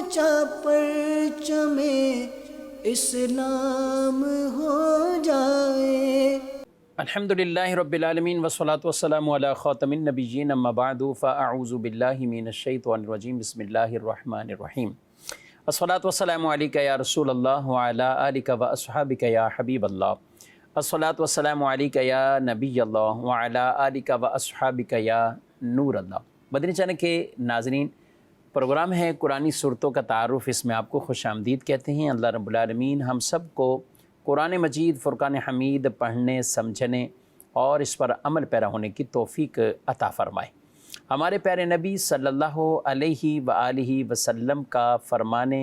اونچا پرچم اسلام ہو جائے۔ الحمدللہ رب العالمین والصلاة والسلام علی خاتم النبیین اما بعد فاعوذ باللہ من الشیطان الرجیم بسم اللہ الرحمن الرحیم۔ الصلاة والسلام علیکہ یا رسول اللہ وعلی آلکہ واصحابکہ یا حبیب اللہ۔ الصلاة والسلام علیکہ یا نبی اللہ وعلی آلکہ واصحابکہ یا نور اللہ۔ مدنی چینل کے ناظرین، پروگرام ہے قرآنی صورتوں کا تعارف، اس میں آپ کو خوش آمدید کہتے ہیں۔ اللہ رب العالمین ہم سب کو قرآن مجید فرقان حمید پڑھنے، سمجھنے اور اس پر عمل پیرا ہونے کی توفیق عطا فرمائے۔ ہمارے پیارے نبی صلی اللہ علیہ وآلہ وسلم کا فرمان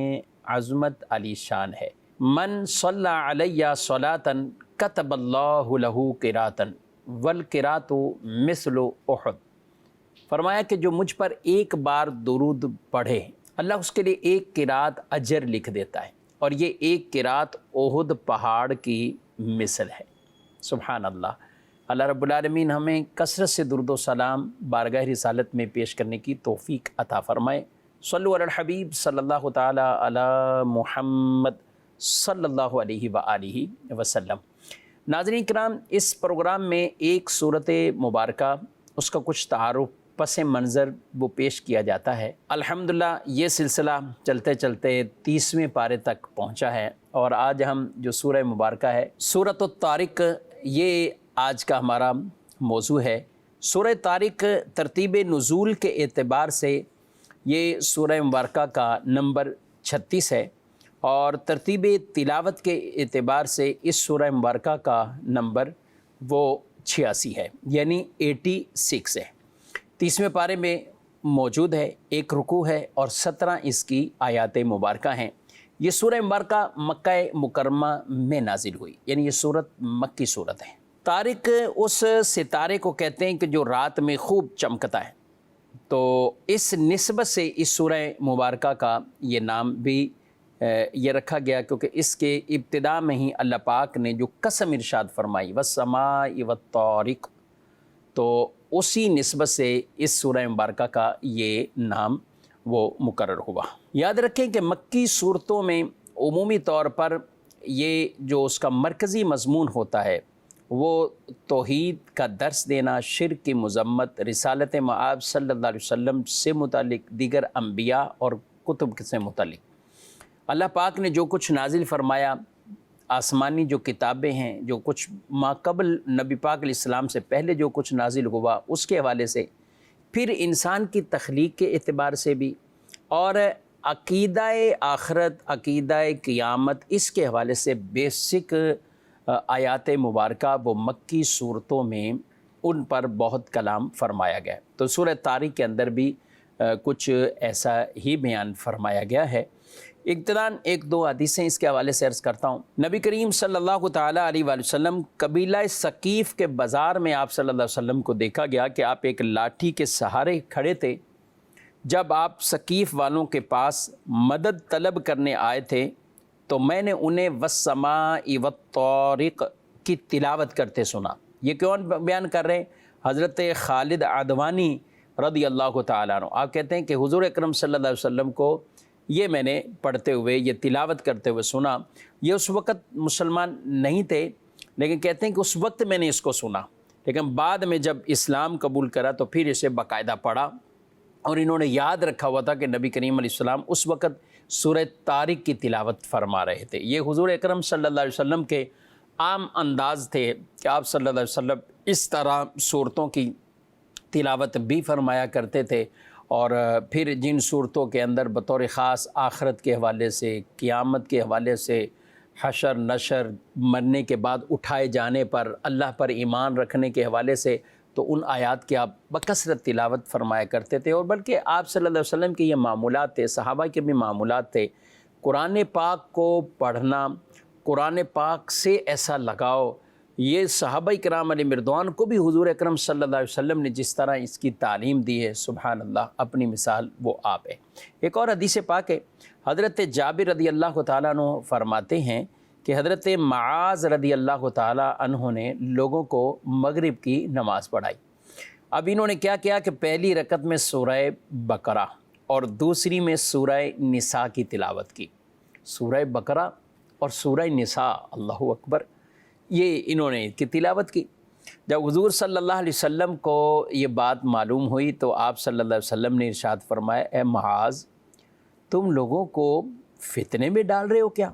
عظمت علی شان ہے، من صلی علیہ صلاۃ کتب اللہ لہ قراۃ والقراۃ مثل احد۔ فرمایا کہ جو مجھ پر ایک بار درود پڑھے، اللہ اس کے لیے ایک قرات اجر لکھ دیتا ہے، اور یہ ایک قرات احد پہاڑ کی مثل ہے۔ سبحان اللہ۔ اللہ رب العالمین ہمیں کثرت سے درود و سلام بارگاہ رسالت میں پیش کرنے کی توفیق عطا فرمائے۔ صلو علی الحبیب صلی اللہ تعالی علی محمد صلی اللہ علیہ وآلہ وسلم۔ ناظرین کرام، اس پروگرام میں ایک صورت مبارکہ، اس کا کچھ تعارف، پس منظر وہ پیش کیا جاتا ہے۔ الحمدللہ یہ سلسلہ چلتے چلتے 30ویں پارے تک پہنچا ہے، اور آج ہم جو سورہ مبارکہ ہے سورۃ الطارق، یہ آج کا ہمارا موضوع ہے۔ سورہ طارق ترتیب نزول کے اعتبار سے یہ سورہ مبارکہ کا نمبر 36 ہے، اور ترتیب تلاوت کے اعتبار سے اس سورہ مبارکہ کا نمبر وہ 86 ہے، یعنی 86 ہے۔ 30ویں پارے میں موجود ہے، ایک رکوع ہے اور 17 اس کی آیات مبارکہ ہیں۔ یہ سورہ مبارکہ مکہ مکرمہ میں نازل ہوئی، یعنی یہ سورت مکی سورت ہے۔ طارق اس ستارے کو کہتے ہیں کہ جو رات میں خوب چمکتا ہے، تو اس نسبت سے اس سورہ مبارکہ کا یہ نام بھی یہ رکھا گیا، کیونکہ اس کے ابتدا میں ہی اللہ پاک نے جو قسم ارشاد فرمائی والسماء والطارق، تو اسی نسبت سے اس سورہ مبارکہ کا یہ نام وہ مقرر ہوا۔ یاد رکھیں کہ مکی صورتوں میں عمومی طور پر یہ جو اس کا مرکزی مضمون ہوتا ہے وہ توحید کا درس دینا، شرک کی مذمت، رسالت مآب صلی اللہ علیہ وسلم سے متعلق، دیگر انبیاء اور کتب سے متعلق اللہ پاک نے جو کچھ نازل فرمایا، آسمانی جو کتابیں ہیں، جو کچھ ما قبل نبی پاک علیہ السلام سے پہلے جو کچھ نازل ہوا اس کے حوالے سے، پھر انسان کی تخلیق کے اعتبار سے بھی، اور عقیدہ آخرت، عقیدہ قیامت، اس کے حوالے سے بیسک آیات مبارکہ وہ مکی صورتوں میں ان پر بہت کلام فرمایا گیا ہے۔ تو سورہ طارق کے اندر بھی کچھ ایسا ہی بیان فرمایا گیا ہے۔ ابتداً ایک دو حدیثیں اس کے حوالے سے عرض کرتا ہوں۔ نبی کریم صلی اللہ تعالیٰ علیہ وآلہ وسلم، قبیلہ ثقیف کے بازار میں آپ صلی اللہ علیہ وسلم کو دیکھا گیا کہ آپ ایک لاٹھی کے سہارے کھڑے تھے۔ جب آپ ثقیف والوں کے پاس مدد طلب کرنے آئے تھے تو میں نے انہیں والسماء والطارق کی تلاوت کرتے سنا۔ یہ کون بیان کر رہے ہیں؟ حضرت خالد عدوانی رضی اللہ تعالیٰ عنہ۔ آپ کہتے ہیں کہ حضور اکرم صلی اللہ علیہ وسلم کو یہ میں نے پڑھتے ہوئے، یہ تلاوت کرتے ہوئے سنا۔ یہ اس وقت مسلمان نہیں تھے، لیکن کہتے ہیں کہ اس وقت میں نے اس کو سنا، لیکن بعد میں جب اسلام قبول کرا تو پھر اسے باقاعدہ پڑھا، اور انہوں نے یاد رکھا ہوا تھا کہ نبی کریم علیہ السلام اس وقت سورہ طارق کی تلاوت فرما رہے تھے۔ یہ حضور اکرم صلی اللہ علیہ وسلم کے عام انداز تھے کہ آپ صلی اللہ علیہ وسلم اس طرح صورتوں کی تلاوت بھی فرمایا کرتے تھے، اور پھر جن صورتوں کے اندر بطور خاص آخرت کے حوالے سے، قیامت کے حوالے سے، حشر نشر، مرنے کے بعد اٹھائے جانے پر، اللہ پر ایمان رکھنے کے حوالے سے، تو ان آیات کی آپ بکثرت تلاوت فرمایا کرتے تھے۔ اور بلکہ آپ صلی اللہ علیہ وسلم کے یہ معمولات تھے، صحابہ کے بھی معمولات تھے۔ قرآن پاک کو پڑھنا، قرآن پاک سے ایسا لگاؤ، یہ صحابہ کرام علیہ مردوان کو بھی حضور اکرم صلی اللہ علیہ وسلم نے جس طرح اس کی تعلیم دی ہے، سبحان اللہ، اپنی مثال وہ آپ ہے۔ ایک اور حدیث پاک ہے، حضرت جابر رضی اللہ تعالیٰ عنہ فرماتے ہیں کہ حضرت معاذ رضی اللہ تعالیٰ عنہ نے لوگوں کو مغرب کی نماز پڑھائی۔ اب انہوں نے کیا کیا کہ پہلی رکعت میں سورہ بقرہ اور دوسری میں سورہ نساء کی تلاوت کی۔ سورہ بقرہ اور سورہ نساء، اللہ اکبر، یہ انہوں نے کی تلاوت کی۔ جب حضور صلی اللہ علیہ وسلم کو یہ بات معلوم ہوئی تو آپ صلی اللہ علیہ وسلم نے ارشاد فرمایا، اے معاذ، تم لوگوں کو فتنے میں ڈال رہے ہو کیا؟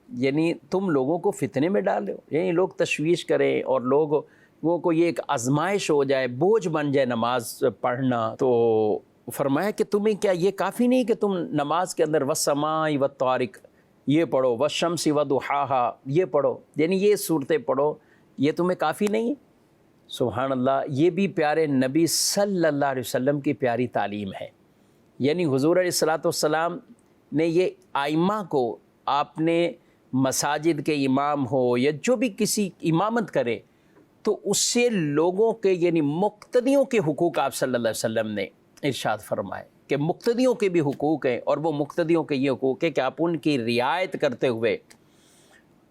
یعنی تم لوگوں کو فتنے میں ڈال رہے ہو، یعنی لوگ تشویش کریں اور لوگوں کو یہ ایک آزمائش ہو جائے، بوجھ بن جائے نماز پڑھنا۔ تو فرمایا کہ تمہیں کیا یہ کافی نہیں کہ تم نماز کے اندر والسماء والطارق یہ پڑھو، والشمس وضحاہا یہ پڑھو، یعنی یہ صورتیں پڑھو، یہ تمہیں کافی نہیں ہے؟ سبحان اللہ، یہ بھی پیارے نبی صلی اللہ علیہ وسلم کی پیاری تعلیم ہے۔ یعنی حضور علیہ السلام نے یہ ائمہ کو، آپ نے مساجد کے امام ہو یا جو بھی کسی امامت کرے تو اس سے لوگوں کے یعنی مقتدیوں کے حقوق آپ صلی اللہ علیہ وسلم نے ارشاد فرمائے کہ مقتدیوں کے بھی حقوق ہیں، اور وہ مقتدیوں کے یہ حقوق ہے کہ آپ ان کی رعایت کرتے ہوئے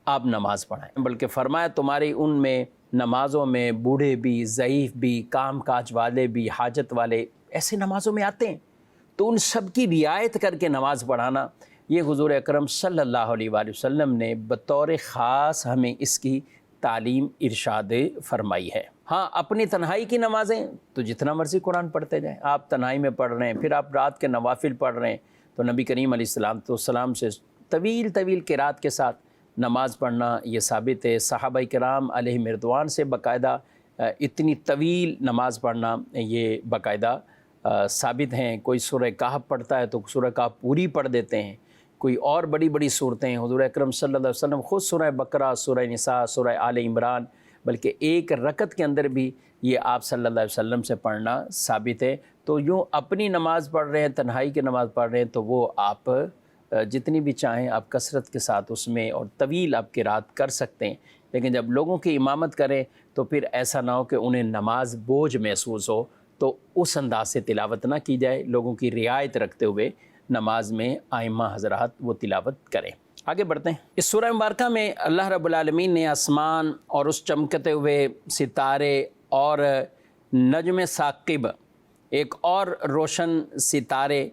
آپ نماز پڑھائیں۔ بلکہ فرمایا تمہاری ان میں نمازوں میں بوڑھے بھی، ضعیف بھی، کام کاج والے بھی، حاجت والے ایسے نمازوں میں آتے ہیں، تو ان سب کی رعایت کر کے نماز پڑھانا، یہ حضور اکرم صلی اللہ علیہ وآلہ وسلم نے بطور خاص ہمیں اس کی تعلیم ارشاد فرمائی ہے۔ ہاں، اپنی تنہائی کی نمازیں تو جتنا مرضی قرآن پڑھتے جائیں، آپ تنہائی میں پڑھ رہے ہیں، پھر آپ رات کے نوافل پڑھ رہے ہیں، تو نبی کریم علیہ السلام سے طویل قرات کے ساتھ نماز پڑھنا یہ ثابت ہے۔ صحابہ کرام علیہم رضوان سے باقاعدہ اتنی طویل نماز پڑھنا یہ باقاعدہ ثابت ہیں۔ کوئی سورہ کہف پڑھتا ہے تو سورہ کہف پوری پڑھ دیتے ہیں، کوئی اور بڑی سورتیں ہیں۔ حضور اکرم صلی اللہ علیہ وسلم خود سورہ بقرہ، سورہ نساء، سورہ آل عمران، بلکہ ایک رکعت کے اندر بھی یہ آپ صلی اللہ علیہ وسلم سے پڑھنا ثابت ہے۔ تو یوں اپنی نماز پڑھ رہے ہیں، تنہائی کی نماز پڑھ رہے ہیں، تو وہ آپ جتنی بھی چاہیں آپ کثرت کے ساتھ اس میں اور طویل آپ قرات کر سکتے ہیں۔ لیکن جب لوگوں کی امامت کریں تو پھر ایسا نہ ہو کہ انہیں نماز بوجھ محسوس ہو، تو اس انداز سے تلاوت نہ کی جائے، لوگوں کی رعایت رکھتے ہوئے نماز میں ائمہ حضرات وہ تلاوت کریں۔ آگے بڑھتے ہیں۔ اس سورہ مبارکہ میں اللہ رب العالمین نے آسمان اور اس چمکتے ہوئے ستارے اور نجم ثاقب، ایک اور روشن ستارے،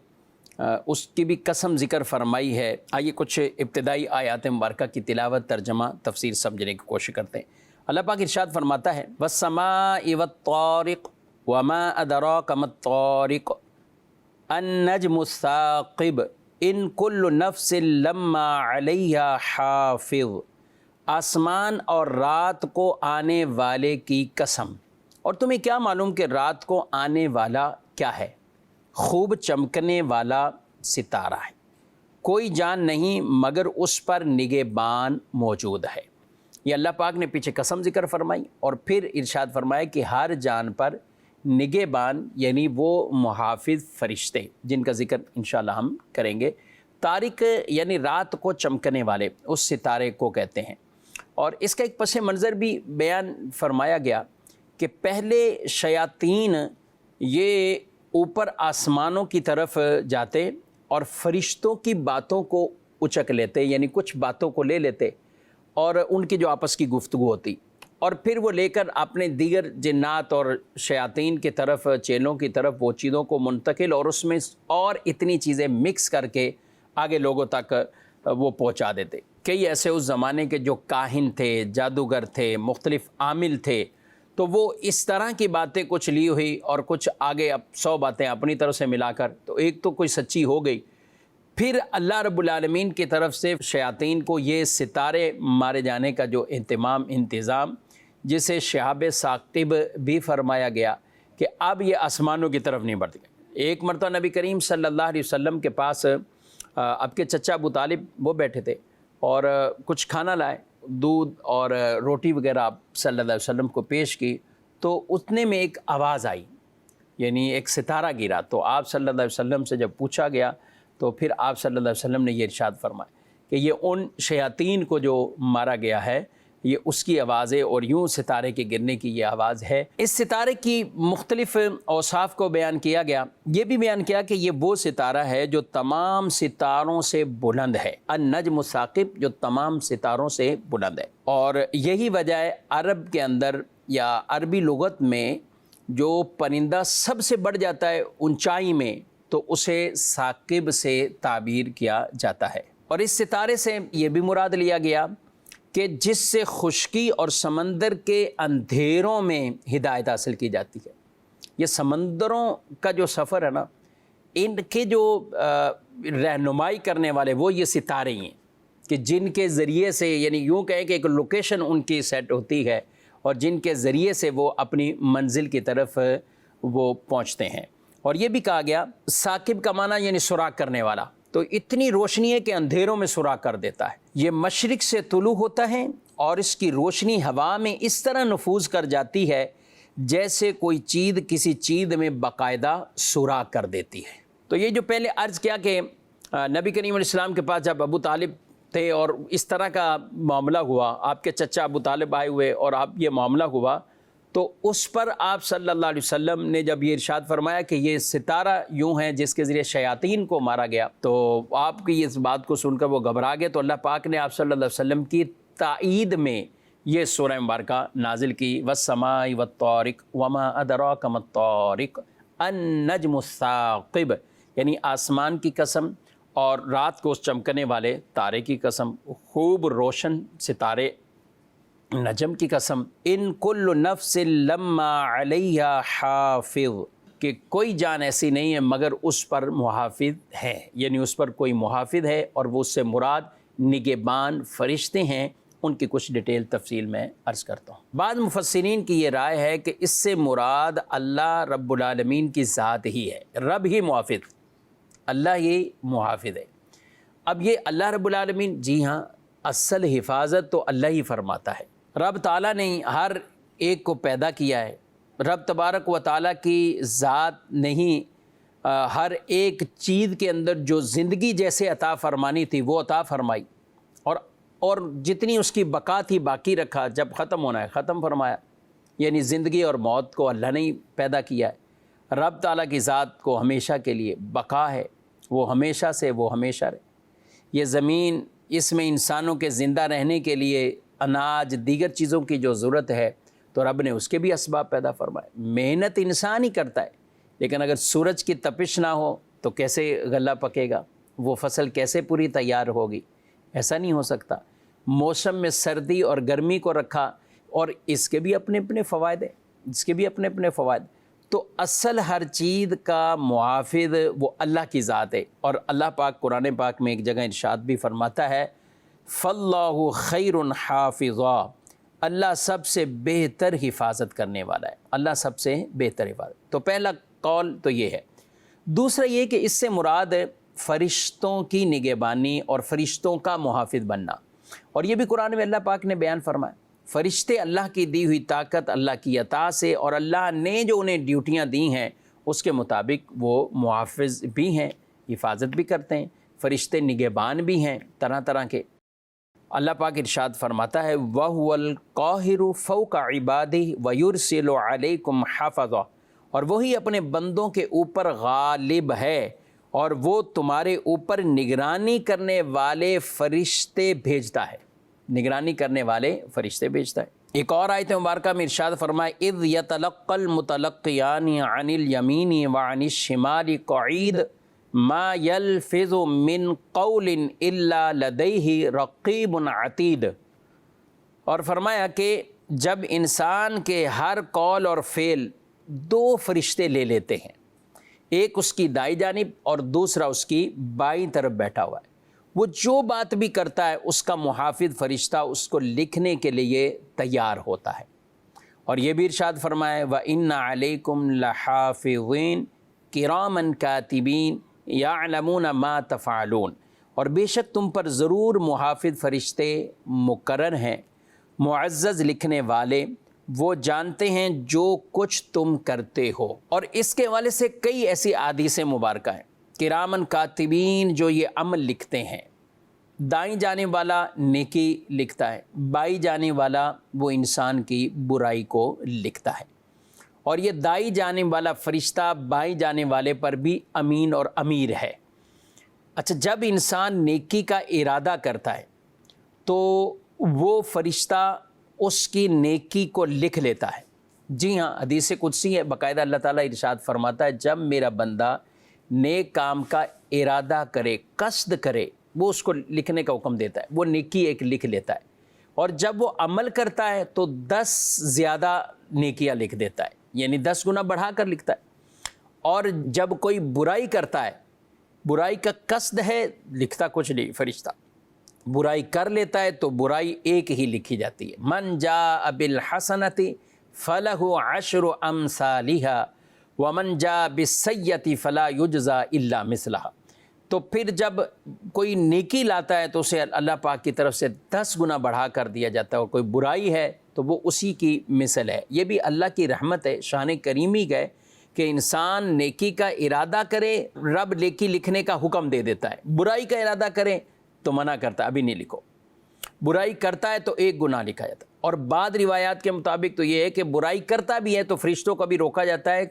اس کی بھی قسم ذکر فرمائی ہے۔ آئیے کچھ ابتدائی آیات مبارکہ کی تلاوت، ترجمہ، تفسیر سمجھنے کی کوشش کرتے ہیں۔ اللہ پاک ارشاد فرماتا ہے، وَالسَّمَاءِ وَالطَّارِقِ وَمَا أَدْرَاكَ مَا الطَّارِقُ النَّجْمُ الثَّاقِبُ إِن كُلُّ نَفْسٍ لَمَّا عَلَيْهَا حَافِظٌ۔ آسمان اور رات کو آنے والے کی قسم، اور تمہیں کیا معلوم کہ رات کو آنے والا کیا ہے؟ خوب چمکنے والا ستارہ ہے، کوئی جان نہیں مگر اس پر نگہبان موجود ہے۔ یہ اللہ پاک نے پیچھے قسم ذکر فرمائی اور پھر ارشاد فرمایا کہ ہر جان پر نگہبان یعنی وہ محافظ فرشتے، جن کا ذکر انشاءاللہ ہم کریں گے۔ طارق یعنی رات کو چمکنے والے، اس ستارے کو کہتے ہیں۔ اور اس کا ایک پس منظر بھی بیان فرمایا گیا کہ پہلے شیاطین یہ اوپر آسمانوں کی طرف جاتے اور فرشتوں کی باتوں کو اچک لیتے، یعنی کچھ باتوں کو لے لیتے اور ان کی جو آپس کی گفتگو ہوتی، اور پھر وہ لے کر اپنے دیگر جنات اور شیاطین کی طرف، چیلوں کی طرف وہ چیزوں کو منتقل اور اس میں اور اتنی چیزیں مکس کر کے آگے لوگوں تک وہ پہنچا دیتے۔ کئی ایسے اس زمانے کے جو کاہن تھے، جادوگر تھے، مختلف عامل تھے، تو وہ اس طرح کی باتیں کچھ لی ہوئی اور کچھ آگے اب 100 باتیں اپنی طرف سے ملا کر، تو ایک تو کوئی سچی ہو گئی، پھر اللہ رب العالمین کی طرف سے شیاطین کو یہ ستارے مارے جانے کا جو انتظام، جسے شہاب ثاقب بھی فرمایا گیا کہ اب یہ آسمانوں کی طرف نہیں بڑھتے۔ ایک مرتبہ نبی کریم صلی اللہ علیہ وسلم کے پاس آپ کے چچا ابو طالب وہ بیٹھے تھے اور کچھ کھانا لائے، دودھ اور روٹی وغیرہ آپ صلی اللہ علیہ وسلم کو پیش کی، تو اتنے میں ایک آواز آئی، یعنی ایک ستارہ گرا۔ تو آپ صلی اللہ علیہ وسلم سے جب پوچھا گیا تو پھر آپ صلی اللہ علیہ وسلم نے یہ ارشاد فرمایا کہ یہ ان شیاطین کو جو مارا گیا ہے، یہ اس کی آواز ہے، اور یوں ستارے کے گرنے کی یہ آواز ہے۔ اس ستارے کی مختلف اوصاف کو بیان کیا گیا، یہ بھی بیان کیا کہ یہ وہ ستارہ ہے جو تمام ستاروں سے بلند ہے، النجم الثاقب، جو تمام ستاروں سے بلند ہے۔ اور یہی وجہ ہے عرب کے اندر یا عربی لغت میں جو پرندہ سب سے بڑھ جاتا ہے اونچائی میں، تو اسے ثاقب سے تعبیر کیا جاتا ہے۔ اور اس ستارے سے یہ بھی مراد لیا گیا کہ جس سے خشکی اور سمندر کے اندھیروں میں ہدایت حاصل کی جاتی ہے۔ یہ سمندروں کا جو سفر ہے نا، ان کے جو رہنمائی کرنے والے وہ یہ ستارے ہی ہیں کہ جن کے ذریعے سے، یعنی یوں کہیں کہ ایک لوکیشن ان کی سیٹ ہوتی ہے اور جن کے ذریعے سے وہ اپنی منزل کی طرف وہ پہنچتے ہیں۔ اور یہ بھی کہا گیا ثاقب کا معنی یعنی سراغ کرنے والا، تو اتنی روشنی ہے کہ اندھیروں میں سراغ کر دیتا ہے۔ یہ مشرق سے طلوع ہوتا ہے اور اس کی روشنی ہوا میں اس طرح نفوذ کر جاتی ہے جیسے کوئی چیز کسی چیز میں باقاعدہ سوراخ کر دیتی ہے۔ تو یہ جو پہلے عرض کیا کہ نبی کریم علیہ السلام کے پاس جب ابو طالب تھے اور اس طرح کا معاملہ ہوا، آپ کے چچا ابو طالب آئے ہوئے اور آپ یہ معاملہ ہوا، تو اس پر آپ صلی اللہ علیہ وسلم نے جب یہ ارشاد فرمایا کہ یہ ستارہ یوں ہے جس کے ذریعے شیاطین کو مارا گیا، تو آپ کی اس بات کو سن کر وہ گھبرا گئے، تو اللہ پاک نے آپ صلی اللہ علیہ وسلم کی تائید میں یہ سورہ مبارکہ نازل کی، وَالسَّمَاءِ وَالطَّارِقِ وَمَا أَدْرَاكَ مَا الطَّارِقُ النَّجْمُ الثَّاقِبُ، یعنی آسمان کی قسم اور رات کو چمکنے والے تارے کی قسم، خوب روشن ستارے نجم کی قسم، ان کل نفس لما علیہا حافظ، کہ کوئی جان ایسی نہیں ہے مگر اس پر محافظ ہے، یعنی اس پر کوئی محافظ ہے، اور وہ اس سے مراد نگہبان فرشتے ہیں۔ ان کی کچھ ڈیٹیل تفصیل میں عرض کرتا ہوں۔ بعض مفسرین کی یہ رائے ہے کہ اس سے مراد اللہ رب العالمین کی ذات ہی ہے، رب ہی محافظ، اللہ ہی محافظ ہے۔ اب یہ اللہ رب العالمین، جی ہاں، اصل حفاظت تو اللہ ہی فرماتا ہے۔ رب تعالیٰ نے ہر ایک کو پیدا کیا ہے، رب تبارک و تعالیٰ کی ذات نہیں ہر ایک چیز کے اندر جو زندگی جیسے عطا فرمانی تھی وہ عطا فرمائی، اور جتنی اس کی بقا تھی باقی رکھا، جب ختم ہونا ہے ختم فرمایا، یعنی زندگی اور موت کو اللہ نے ہی پیدا کیا ہے۔ رب تعالیٰ کی ذات کو ہمیشہ کے لیے بقا ہے، وہ ہمیشہ سے وہ ہمیشہ رہے۔ یہ زمین، اس میں انسانوں کے زندہ رہنے کے لیے اناج دیگر چیزوں کی جو ضرورت ہے تو رب نے اس کے بھی اسباب پیدا فرمائے۔ محنت انسان ہی کرتا ہے، لیکن اگر سورج کی تپش نہ ہو تو کیسے غلہ پکے گا، وہ فصل کیسے پوری تیار ہوگی؟ ایسا نہیں ہو سکتا۔ موسم میں سردی اور گرمی کو رکھا، اور اس کے بھی اپنے اپنے فوائد ہیں، اس کے بھی اپنے اپنے فوائد۔ تو اصل ہر چیز کا محافظ وہ اللہ کی ذات ہے، اور اللہ پاک قرآن پاک میں ایک جگہ ارشاد بھی فرماتا ہے فَاللَّهُ خَيْرٌ حَافِظًا، اللہ سب سے بہتر حفاظت کرنے والا ہے، اللہ سب سے بہتر حفاظت۔ تو پہلا قول تو یہ ہے۔ دوسرا یہ کہ اس سے مراد فرشتوں کی نگہبانی اور فرشتوں کا محافظ بننا، اور یہ بھی قرآن میں اللہ پاک نے بیان فرمایا۔ فرشتے اللہ کی دی ہوئی طاقت، اللہ کی عطا سے، اور اللہ نے جو انہیں ڈیوٹیاں دی ہیں اس کے مطابق وہ محافظ بھی ہیں، حفاظت بھی کرتے ہیں۔ فرشتے نگہبان بھی ہیں طرح طرح کے۔ اللہ پاک ارشاد فرماتا ہے وَهُوَ الْقَاهِرُ فَوْقَ عِبَادِهِ وَيُرْسِلُ عَلَيْكُمْ حَافِظًا، اور وہی اپنے بندوں کے اوپر غالب ہے اور وہ تمہارے اوپر نگرانی کرنے والے فرشتے بھیجتا ہے، نگرانی کرنے والے فرشتے بھیجتا ہے۔ ایک اور آیت مبارکہ میں ارشاد فرمائے اِذْ يَتَلَقَّى الْمُتَلَقِّيَانِ عَنِ الْيَمِينِ وَعَنِ الشِّمَالِ قَعِيدٌ ما يلفظ من قول الا لديه رقیب عتید، اور فرمایا کہ جب انسان کے ہر قول اور فعل دو فرشتے لے لیتے ہیں، ایک اس کی دائیں جانب اور دوسرا اس کی بائیں طرف بیٹھا ہوا ہے، وہ جو بات بھی کرتا ہے اس کا محافظ فرشتہ اس کو لکھنے کے لیے تیار ہوتا ہے۔ اور یہ بھی ارشاد فرمایا وَإِنَّ عَلَيْكُمْ لَحَافِظِينَ كِرَامًا كَاتِبِينَ یعلمون ما تفعلون، اور بے شک تم پر ضرور محافظ فرشتے مقرر ہیں، معزز لکھنے والے، وہ جانتے ہیں جو کچھ تم کرتے ہو۔ اور اس کے حوالے سے کئی ایسی احادیث مبارکہ ہیں، کرامن کاتبین جو یہ عمل لکھتے ہیں، دائیں جانب والا نیکی لکھتا ہے، بائیں جانب والا وہ انسان کی برائی کو لکھتا ہے، اور یہ دائیں جانب والا فرشتہ بائیں جانب والے پر بھی امین اور امیر ہے۔ اچھا، جب انسان نیکی کا ارادہ کرتا ہے تو وہ فرشتہ اس کی نیکی کو لکھ لیتا ہے۔ جی ہاں، حدیث قدسی ہے، باقاعدہ اللہ تعالیٰ ارشاد فرماتا ہے جب میرا بندہ نیک کام کا ارادہ کرے، قصد کرے، وہ اس کو لکھنے کا حکم دیتا ہے، وہ نیکی ایک لکھ لیتا ہے، اور جب وہ عمل کرتا ہے تو 10 زیادہ نیکیاں لکھ دیتا ہے، یعنی 10 گنا بڑھا کر لکھتا ہے۔ اور جب کوئی برائی کرتا ہے، برائی کا قصد ہے، لکھتا کچھ نہیں فرشتہ، برائی کر لیتا ہے تو برائی ایک ہی لکھی جاتی ہے۔ من جاء بالحسنۃ فلہ عشر امثالھا ومن جاء بالسیئۃ فلا یجزی الا مثلھا۔ تو پھر جب کوئی نیکی لاتا ہے تو اسے اللہ پاک کی طرف سے 10 گنا بڑھا کر دیا جاتا ہے، اور کوئی برائی ہے تو وہ اسی کی مثل ہے۔ یہ بھی اللہ کی رحمت ہے، شان کریمی ہے کہ انسان نیکی کا ارادہ کرے، رب نیکی لکھنے کا حکم دے دیتا ہے، برائی کا ارادہ کرے تو منع کرتا ہے ابھی نہیں لکھو، برائی کرتا ہے تو 1 گناہ لکھا جاتا ہے۔ اور بعض روایات کے مطابق تو یہ ہے کہ برائی کرتا بھی ہے تو فرشتوں کو بھی روکا جاتا ہے،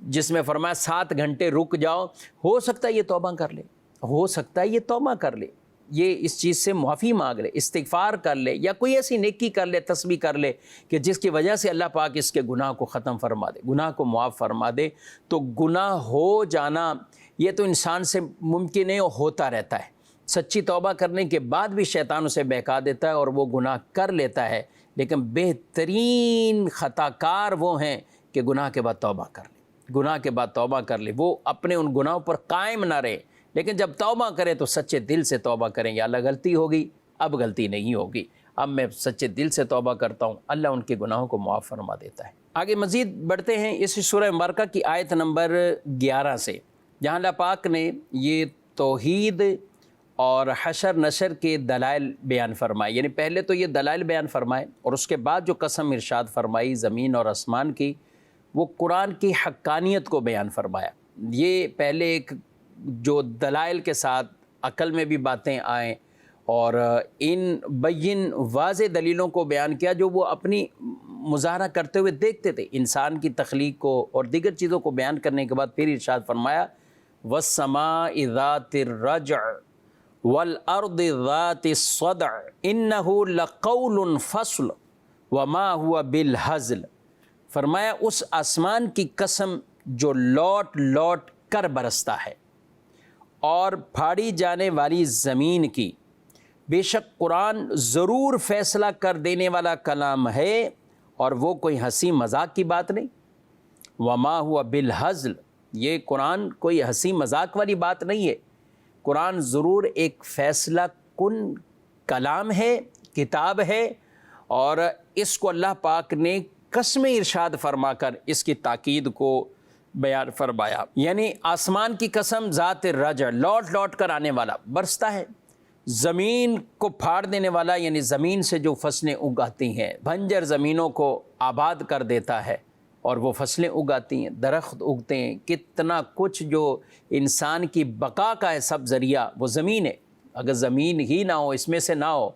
جس میں فرمایا 7 گھنٹے رک جاؤ، ہو سکتا ہے یہ توبہ کر لے، ہو سکتا ہے یہ توبہ کر لے، یہ اس چیز سے معافی مانگ لے، استغفار کر لے، یا کوئی ایسی نیکی کر لے، تسبیح کر لے کہ جس کی وجہ سے اللہ پاک اس کے گناہ کو ختم فرما دے، گناہ کو معاف فرما دے۔ تو گناہ ہو جانا یہ تو انسان سے ممکن ہے، ہوتا رہتا ہے، سچی توبہ کرنے کے بعد بھی شیطان اسے بہکا دیتا ہے اور وہ گناہ کر لیتا ہے، لیکن بہترین خطا کار وہ ہیں کہ گناہ کے بعد توبہ کر لے، گناہ کے بعد توبہ کر لے، وہ اپنے ان گناہوں پر قائم نہ رہے، لیکن جب توبہ کرے تو سچے دل سے توبہ کریں، یا اللہ غلطی ہوگی، اب غلطی نہیں ہوگی، اب میں سچے دل سے توبہ کرتا ہوں، اللہ ان کے گناہوں کو معاف فرما دیتا ہے۔ آگے مزید بڑھتے ہیں اس سورہ مبارکہ کی آیت نمبر 11 سے، جہاں اللہ پاک نے یہ توحید اور حشر نشر کے دلائل بیان فرمائے، یعنی پہلے تو یہ دلائل بیان فرمائے، اور اس کے بعد جو قسم ارشاد فرمائی زمین اور آسمان کی، وہ قرآن کی حقانیت کو بیان فرمایا۔ یہ پہلے ایک جو دلائل کے ساتھ عقل میں بھی باتیں آئیں اور ان بین واضح دلیلوں کو بیان کیا جو وہ اپنی مظاہرہ کرتے ہوئے دیکھتے تھے، انسان کی تخلیق کو اور دیگر چیزوں کو بیان کرنے کے بعد پھر ارشاد فرمایا وَالسَّمَاءِ ذَاتِ الرَّجْعِ وَالْأَرْضِ ذَاتِ الصَّدْعِ إِنَّهُ لَقَوْلٌ فَصْلٌ وَمَا هُوَ بِالْهَزْلِ۔ فرمایا اس آسمان کی قسم جو لوٹ لوٹ کر برستا ہے، اور پھاڑی جانے والی زمین کی، بے شک قرآن ضرور فیصلہ کر دینے والا کلام ہے، اور وہ کوئی ہنسی مذاق کی بات نہیں۔ وما ہوا بالہزل، یہ قرآن کوئی ہنسی مذاق والی بات نہیں ہے، قرآن ضرور ایک فیصلہ کن کلام ہے، کتاب ہے، اور اس کو اللہ پاک نے قسم ارشاد فرما کر اس کی تاکید کو بیان فرمایا، یعنی آسمان کی قسم ذات الرجع، لوٹ لوٹ کر آنے والا، برستا ہے، زمین کو پھاڑ دینے والا، یعنی زمین سے جو فصلیں اگاتی ہیں، بنجر زمینوں کو آباد کر دیتا ہے اور وہ فصلیں اگاتی ہیں، درخت اگتے ہیں، کتنا کچھ جو انسان کی بقا کا ہے سب ذریعہ وہ زمین ہے۔ اگر زمین ہی نہ ہو، اس میں سے نہ ہو،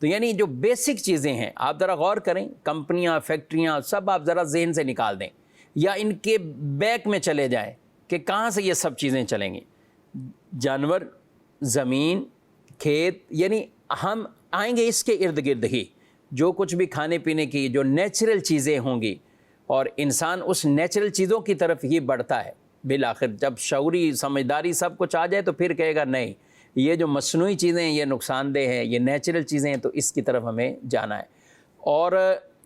تو یعنی جو بیسک چیزیں ہیں آپ ذرا غور کریں، کمپنیاں، فیکٹریاں، سب آپ ذرا ذہن سے نکال دیں، یا ان کے بیک میں چلے جائیں کہ کہاں سے یہ سب چیزیں چلیں گی، جانور، زمین، کھیت، یعنی ہم آئیں گے اس کے ارد گرد ہی، جو کچھ بھی کھانے پینے کی جو نیچرل چیزیں ہوں گی، اور انسان اس نیچرل چیزوں کی طرف ہی بڑھتا ہے۔ بالآخر جب شعوری سمجھداری سب کچھ آ جائے تو پھر کہے گا نہیں، یہ جو مصنوعی چیزیں ہیں یہ نقصان دہ ہیں، یہ نیچرل چیزیں ہیں، تو اس کی طرف ہمیں جانا ہے۔ اور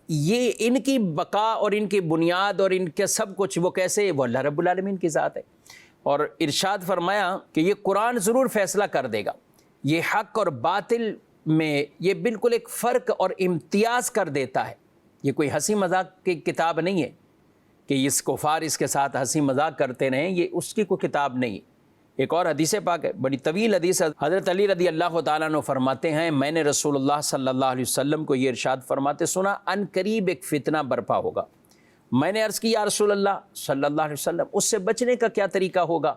یہ ان کی بقا اور ان کی بنیاد اور ان کے سب کچھ وہ کیسے، وہ اللہ رب العالمین کی ذات ہے۔ اور ارشاد فرمایا کہ یہ قرآن ضرور فیصلہ کر دے گا، یہ حق اور باطل میں یہ بالکل ایک فرق اور امتیاز کر دیتا ہے۔ یہ کوئی ہنسی مذاق کی کتاب نہیں ہے کہ اس کفار اس کے ساتھ ہنسی مذاق کرتے رہیں، یہ اس کی کوئی کتاب نہیں ہے۔ ایک اور حدیث پاک ہے، بڑی طویل حدیث ہے، حضرت علی رضی اللہ تعالیٰ عنہ فرماتے ہیں میں نے رسول اللہ صلی اللہ علیہ وسلم کو یہ ارشاد فرماتے سنا ان قریب ایک فتنہ برپا ہوگا۔ میں نے عرض کی یا رسول اللہ صلی اللہ علیہ وسلم اس سے بچنے کا کیا طریقہ ہوگا؟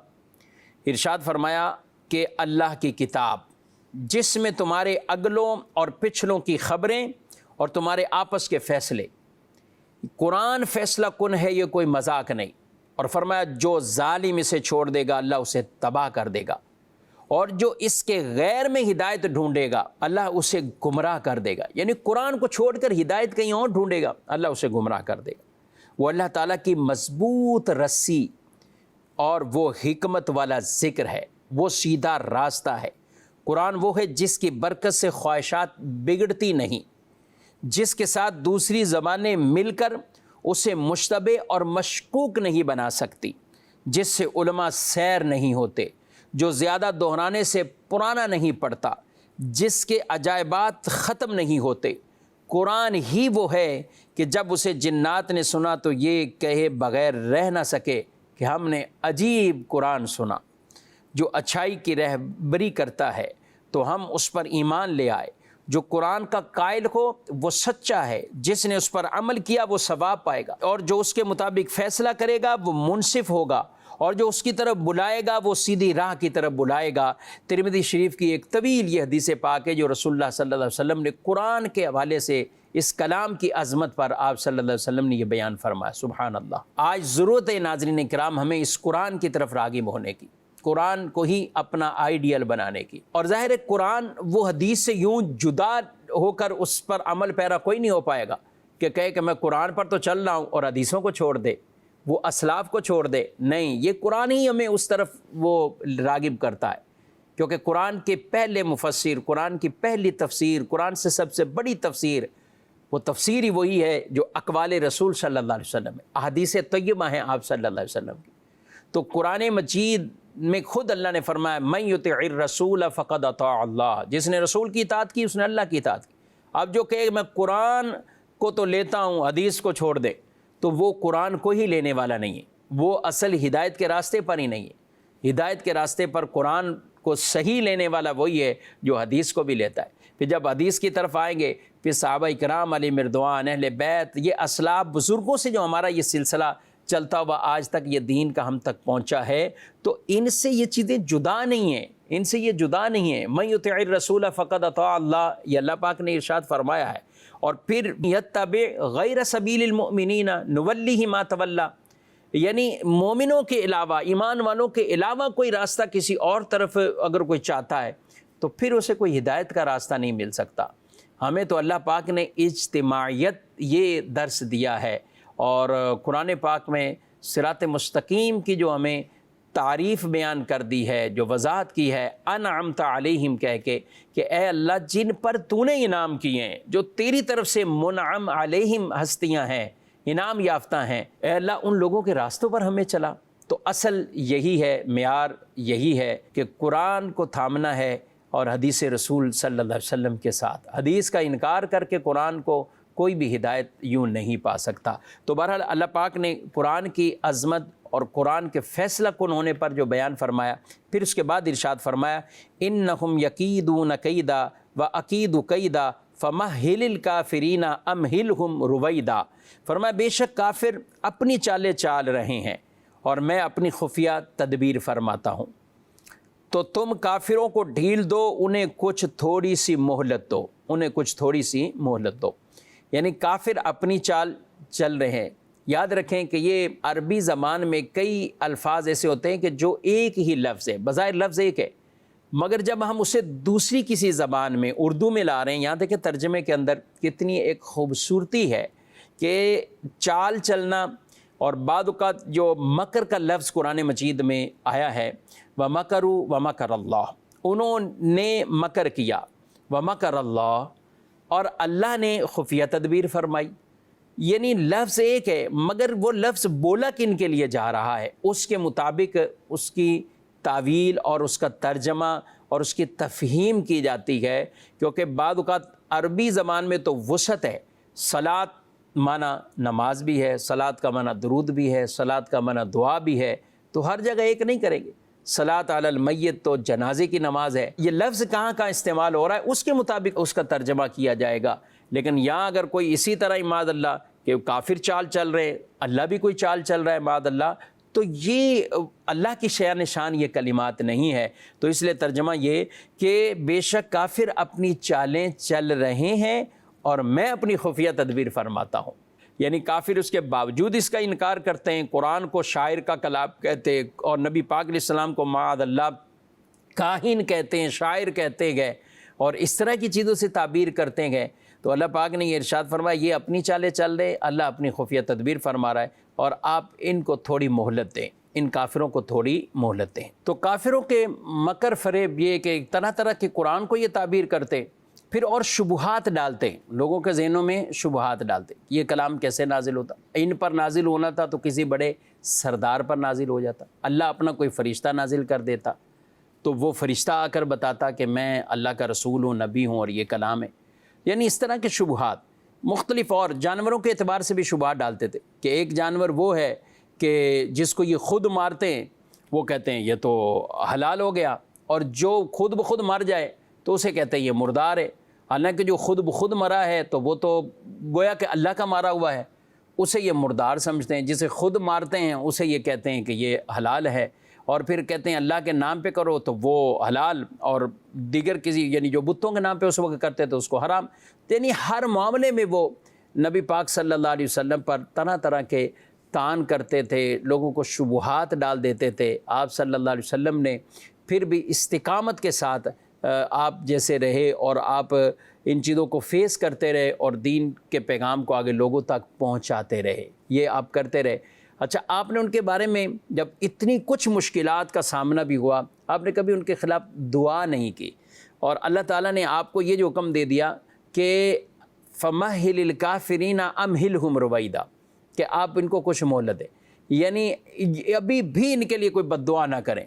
ارشاد فرمایا کہ اللہ کی کتاب جس میں تمہارے اگلوں اور پچھلوں کی خبریں اور تمہارے آپس کے فیصلے، قرآن فیصلہ کن ہے، یہ کوئی مذاق نہیں۔ اور فرمایا جو ظالم اسے چھوڑ دے گا اللہ اسے تباہ کر دے گا، اور جو اس کے غیر میں ہدایت ڈھونڈے گا اللہ اسے گمراہ کر دے گا، یعنی قرآن کو چھوڑ کر ہدایت کہیں اور ڈھونڈے گا اللہ اسے گمراہ کر دے گا۔ وہ اللہ تعالیٰ کی مضبوط رسی اور وہ حکمت والا ذکر ہے، وہ سیدھا راستہ ہے۔ قرآن وہ ہے جس کی برکت سے خواہشات بگڑتی نہیں، جس کے ساتھ دوسری زبانیں مل کر اسے مشتبہ اور مشکوک نہیں بنا سکتی، جس سے علماء سیر نہیں ہوتے، جو زیادہ دہرانے سے پرانا نہیں پڑتا، جس کے عجائبات ختم نہیں ہوتے۔ قرآن ہی وہ ہے کہ جب اسے جنات نے سنا تو یہ کہے بغیر رہ نہ سکے کہ ہم نے عجیب قرآن سنا، جو اچھائی کی رہبری کرتا ہے تو ہم اس پر ایمان لے آئے۔ جو قرآن کا قائل ہو وہ سچا ہے، جس نے اس پر عمل کیا وہ ثواب پائے گا، اور جو اس کے مطابق فیصلہ کرے گا وہ منصف ہوگا، اور جو اس کی طرف بلائے گا وہ سیدھی راہ کی طرف بلائے گا۔ ترمذی شریف کی ایک طویل یہ حدیث پاک ہے جو رسول اللہ صلی اللہ علیہ وسلم نے قرآن کے حوالے سے اس کلام کی عظمت پر آپ صلی اللہ علیہ وسلم نے یہ بیان فرمایا۔ سبحان اللہ۔ آج ضرورت ہے ناظرین کرام ہمیں اس قرآن کی طرف راغب ہونے کی، قرآن کو ہی اپنا آئیڈیل بنانے کی۔ اور ظاہر ہے قرآن وہ حدیث سے یوں جدا ہو کر اس پر عمل پیرا کوئی نہیں ہو پائے گا کہ کہے کہ میں قرآن پر تو چل رہا ہوں اور حدیثوں کو چھوڑ دے، وہ اسلاف کو چھوڑ دے۔ نہیں، یہ قرآن ہی ہمیں اس طرف وہ راغب کرتا ہے، کیونکہ قرآن کے پہلے مفسر، قرآن کی پہلی تفسیر، قرآن سے سب سے بڑی تفسیر، وہ تفسیر ہی وہی ہے جو اقوال رسول صلی اللہ علیہ وسلم ہے، احادیث طیبہ ہیں آپ صلی اللہ علیہ وسلم کی۔ تو قرآن مجید میں خود اللہ نے فرمایا من یطع الرسول فقد اطاع اللہ، جس نے رسول کی اطاعت کی اس نے اللہ کی اطاعت کی۔ اب جو کہ میں قرآن کو تو لیتا ہوں حدیث کو چھوڑ دے تو وہ قرآن کو ہی لینے والا نہیں ہے، وہ اصل ہدایت کے راستے پر ہی نہیں ہے۔ ہدایت کے راستے پر قرآن کو صحیح لینے والا وہی ہے جو حدیث کو بھی لیتا ہے۔ پھر جب حدیث کی طرف آئیں گے پھر صحابہ کرام علیہ مردوان، اہل بیت، یہ اسلاف بزرگوں سے جو ہمارا یہ سلسلہ چلتا ہوا آج تک یہ دین کا ہم تک پہنچا ہے، تو ان سے یہ چیزیں جدا نہیں ہیں، ان سے یہ جدا نہیں ہیں۔ من یطع الرسول فقد اطاع اللہ، یہ اللہ پاک نے ارشاد فرمایا ہے۔ اور پھر یتبع غیر سبیل المؤمنین نولہ ما تولی، یعنی مومنوں کے علاوہ، ایمان والوں کے علاوہ کوئی راستہ کسی اور طرف اگر کوئی چاہتا ہے تو پھر اسے کوئی ہدایت کا راستہ نہیں مل سکتا۔ ہمیں تو اللہ پاک نے اجتماعیت یہ درس دیا ہے، اور قرآن پاک میں صراط مستقیم کی جو ہمیں تعریف بیان کر دی ہے، جو وضاحت کی ہے، انعمت علیہم کہہ کے کہ اے اللہ جن پر تو نے انعام کیے ہیں، جو تیری طرف سے منعم علیہم ہستیاں ہیں، انعام یافتہ ہیں، اے اللہ ان لوگوں کے راستوں پر ہمیں چلا۔ تو اصل یہی ہے، معیار یہی ہے کہ قرآن کو تھامنا ہے اور حدیث رسول صلی اللہ علیہ وسلم کے ساتھ۔ حدیث کا انکار کر کے قرآن کو کوئی بھی ہدایت یوں نہیں پا سکتا۔ تو بہرحال اللہ پاک نے قرآن کی عظمت اور قرآن کے فیصلہ کن ہونے پر جو بیان فرمایا، پھر اس کے بعد ارشاد فرمایا انہم یکیدون کیدا واکید کیدا فمہل الکافرین امہلہم رویدا۔ فرمایا بے شک کافر اپنی چالیں چال رہے ہیں اور میں اپنی خفیہ تدبیر فرماتا ہوں، تو تم کافروں کو ڈھیل دو، انہیں کچھ تھوڑی سی مہلت دو، انہیں کچھ تھوڑی سی مہلت دو۔ یعنی کافر اپنی چال چل رہے ہیں۔ یاد رکھیں کہ یہ عربی زبان میں کئی الفاظ ایسے ہوتے ہیں کہ جو ایک ہی لفظ ہے، بظاہر لفظ ایک ہے، مگر جب ہم اسے دوسری کسی زبان میں اردو میں لا رہے ہیں، یہاں دیکھیں ترجمے کے اندر کتنی ایک خوبصورتی ہے کہ چال چلنا۔ اور بعض اوقات جو مکر کا لفظ قرآن مجید میں آیا ہے، وَمَكَرُوا وَمَكَرَ اللَّهُ، انہوں نے مکر کیا، وَمَكَرَ اللَّهُ، اور اللہ نے خفیہ تدبیر فرمائی۔ یعنی لفظ ایک ہے مگر وہ لفظ بولا کن کے لیے جا رہا ہے، اس کے مطابق اس کی تعویل اور اس کا ترجمہ اور اس کی تفہیم کی جاتی ہے، کیونکہ بعض اوقات عربی زبان میں تو وسعت ہے۔ صلاۃ معنی نماز بھی ہے، صلاۃ کا معنی درود بھی ہے، صلاۃ کا معنی دعا بھی ہے، تو ہر جگہ ایک نہیں کریں گے۔ صلاۃ علی المیت تو جنازے کی نماز ہے، یہ لفظ کہاں کہاں استعمال ہو رہا ہے اس کے مطابق اس کا ترجمہ کیا جائے گا۔ لیکن یہاں اگر کوئی اسی طرح معاذ اللہ کہ کافر چال چل رہے ہیں، اللہ بھی کوئی چال چل رہا ہے معاذ اللہ، تو یہ اللہ کی شان شان یہ کلمات نہیں ہے۔ تو اس لیے ترجمہ یہ کہ بے شک کافر اپنی چالیں چل رہے ہیں اور میں اپنی خفیہ تدبیر فرماتا ہوں۔ یعنی کافر اس کے باوجود اس کا انکار کرتے ہیں، قرآن کو شاعر کا کلام کہتے ہیں اور نبی پاک علیہ السلام کو معاذ اللہ کاہن کہتے ہیں، شاعر کہتے گئے اور اس طرح کی چیزوں سے تعبیر کرتے گئے۔ تو اللہ پاک نے یہ ارشاد فرمایا یہ اپنی چالیں چل رہے، اللہ اپنی خفیہ تدبیر فرما رہا ہے اور آپ ان کو تھوڑی مہلت دیں۔ ان کافروں کو تھوڑی مہلت دیں۔ تو کافروں کے مکر فریب یہ کہ طرح طرح کے قرآن کو یہ تعبیر کرتے، پھر اور شبہات ڈالتے، لوگوں کے ذہنوں میں شبہات ڈالتے۔ یہ کلام کیسے نازل ہوتا؟ ان پر نازل ہونا تھا تو کسی بڑے سردار پر نازل ہو جاتا، اللہ اپنا کوئی فرشتہ نازل کر دیتا تو وہ فرشتہ آ کر بتاتا کہ میں اللہ کا رسول ہوں، نبی ہوں اور یہ کلام ہے۔ یعنی اس طرح کے شبہات مختلف، اور جانوروں کے اعتبار سے بھی شبہات ڈالتے تھے کہ ایک جانور وہ ہے کہ جس کو یہ خود مارتے ہیں وہ کہتے ہیں یہ تو حلال ہو گیا، اور جو خود بخود مر جائے تو اسے کہتے ہیں یہ مردار ہے، حالانکہ جو خود بخود مرا ہے تو وہ تو گویا کہ اللہ کا مارا ہوا ہے، اسے یہ مردار سمجھتے ہیں۔ جسے خود مارتے ہیں اسے یہ کہتے ہیں کہ یہ حلال ہے، اور پھر کہتے ہیں اللہ کے نام پہ کرو تو وہ حلال، اور دیگر کسی یعنی جو بتوں کے نام پہ اس وقت کرتے تو اس کو حرام۔ یعنی ہر معاملے میں وہ نبی پاک صلی اللہ علیہ وسلم پر طرح طرح کے تان کرتے تھے، لوگوں کو شبہات ڈال دیتے تھے۔ آپ صلی اللہ علیہ وسلم نے پھر بھی استقامت کے ساتھ آپ جیسے رہے، اور آپ ان چیزوں کو فیس کرتے رہے اور دین کے پیغام کو آگے لوگوں تک پہنچاتے رہے، یہ آپ کرتے رہے۔ اچھا، آپ نے ان کے بارے میں جب اتنی کچھ مشکلات کا سامنا بھی ہوا، آپ نے کبھی ان کے خلاف دعا نہیں کی، اور اللہ تعالیٰ نے آپ کو یہ جو حکم دے دیا کہ فَمَهِّلِ الْكَافِرِينَ أَمْهِلْهُمْ رُوَيْدًا، کہ آپ ان کو کچھ مہلت دیں، یعنی ابھی بھی ان کے لیے کوئی بد دعا نہ کریں۔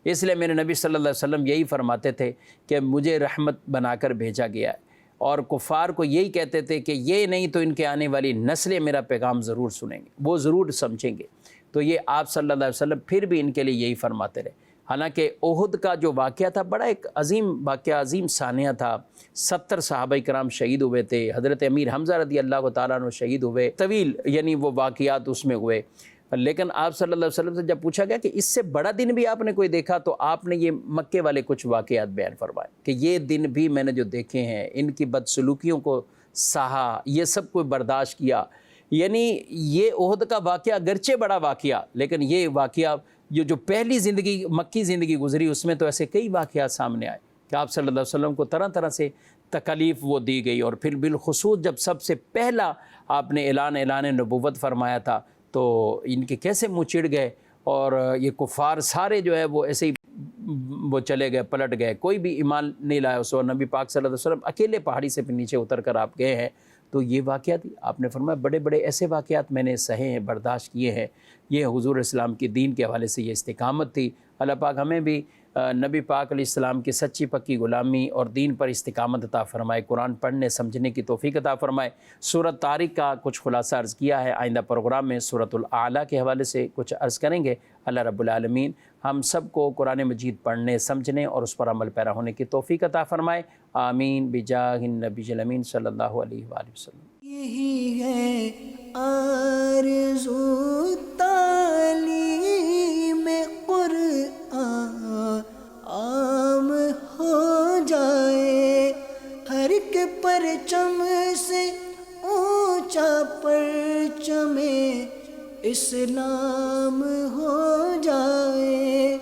اس لیے میرے نبی صلی اللہ علیہ وسلم یہی فرماتے تھے کہ مجھے رحمت بنا کر بھیجا گیا ہے، اور کفار کو یہی کہتے تھے کہ یہ نہیں تو ان کے آنے والی نسلیں میرا پیغام ضرور سنیں گے، وہ ضرور سمجھیں گے۔ تو یہ آپ صلی اللہ علیہ وسلم پھر بھی ان کے لیے یہی فرماتے رہے۔ حالانکہ احد کا جو واقعہ تھا بڑا ایک عظیم واقعہ، عظیم سانحہ تھا، 70 صحابہ کرام شہید ہوئے تھے، حضرت امیر حمزہ رضی اللہ تعالیٰ عنہ شہید ہوئے، طویل یعنی وہ واقعات اس میں ہوئے۔ لیکن آپ صلی اللہ علیہ وسلم سے جب پوچھا گیا کہ اس سے بڑا دن بھی آپ نے کوئی دیکھا، تو آپ نے یہ مکے والے کچھ واقعات بیان فرمائے کہ یہ دن بھی میں نے جو دیکھے ہیں، ان کی بدسلوکیوں کو سہا، یہ سب کو برداشت کیا۔ یعنی یہ احد کا واقعہ اگرچہ بڑا واقعہ، لیکن یہ واقعہ جو پہلی زندگی مکی زندگی گزری اس میں تو ایسے کئی واقعات سامنے آئے کہ آپ صلی اللہ علیہ وسلم کو طرح طرح سے تکالیف وہ دی گئی، اور پھر بالخصوص جب سب سے پہلا آپ نے اعلان نبوت فرمایا تھا تو ان کے کیسے منہ چڑ گئے، اور یہ کفار سارے جو ہے وہ ایسے ہی وہ چلے گئے، پلٹ گئے، کوئی بھی ایمان نہیں لایا اس وقت۔ نبی پاک صلی اللہ علیہ وسلم اکیلے پہاڑی سے پھر نیچے اتر کر آپ گئے ہیں۔ تو یہ واقعات آپ نے فرمایا بڑے بڑے ایسے واقعات میں نے سہے ہیں، برداشت کیے ہیں۔ یہ حضور اسلام کی دین کے حوالے سے یہ استقامت تھی۔ اللہ پاک ہمیں بھی نبی پاک علیہ السلام کی سچی پکی غلامی اور دین پر استقامت عطا فرمائے، قرآن پڑھنے سمجھنے کی توفیق عطا فرمائے۔ سورۃ طارق کا کچھ خلاصہ عرض کیا ہے، آئندہ پروگرام میں سورۃ الاعلیٰ کے حوالے سے کچھ عرض کریں گے۔ اللہ رب العالمین ہم سب کو قرآن مجید پڑھنے سمجھنے اور اس پر عمل پیرا ہونے کی توفیق عطا فرمائے، آمین بجاہ النبی الامین صلی اللہ علیہ وآلہ وسلم۔ یہی ہے آرزو تعلیم قرآن عام ہو جائے، ہر ایک پرچم سے اونچا پرچم اسلام ہو جائے۔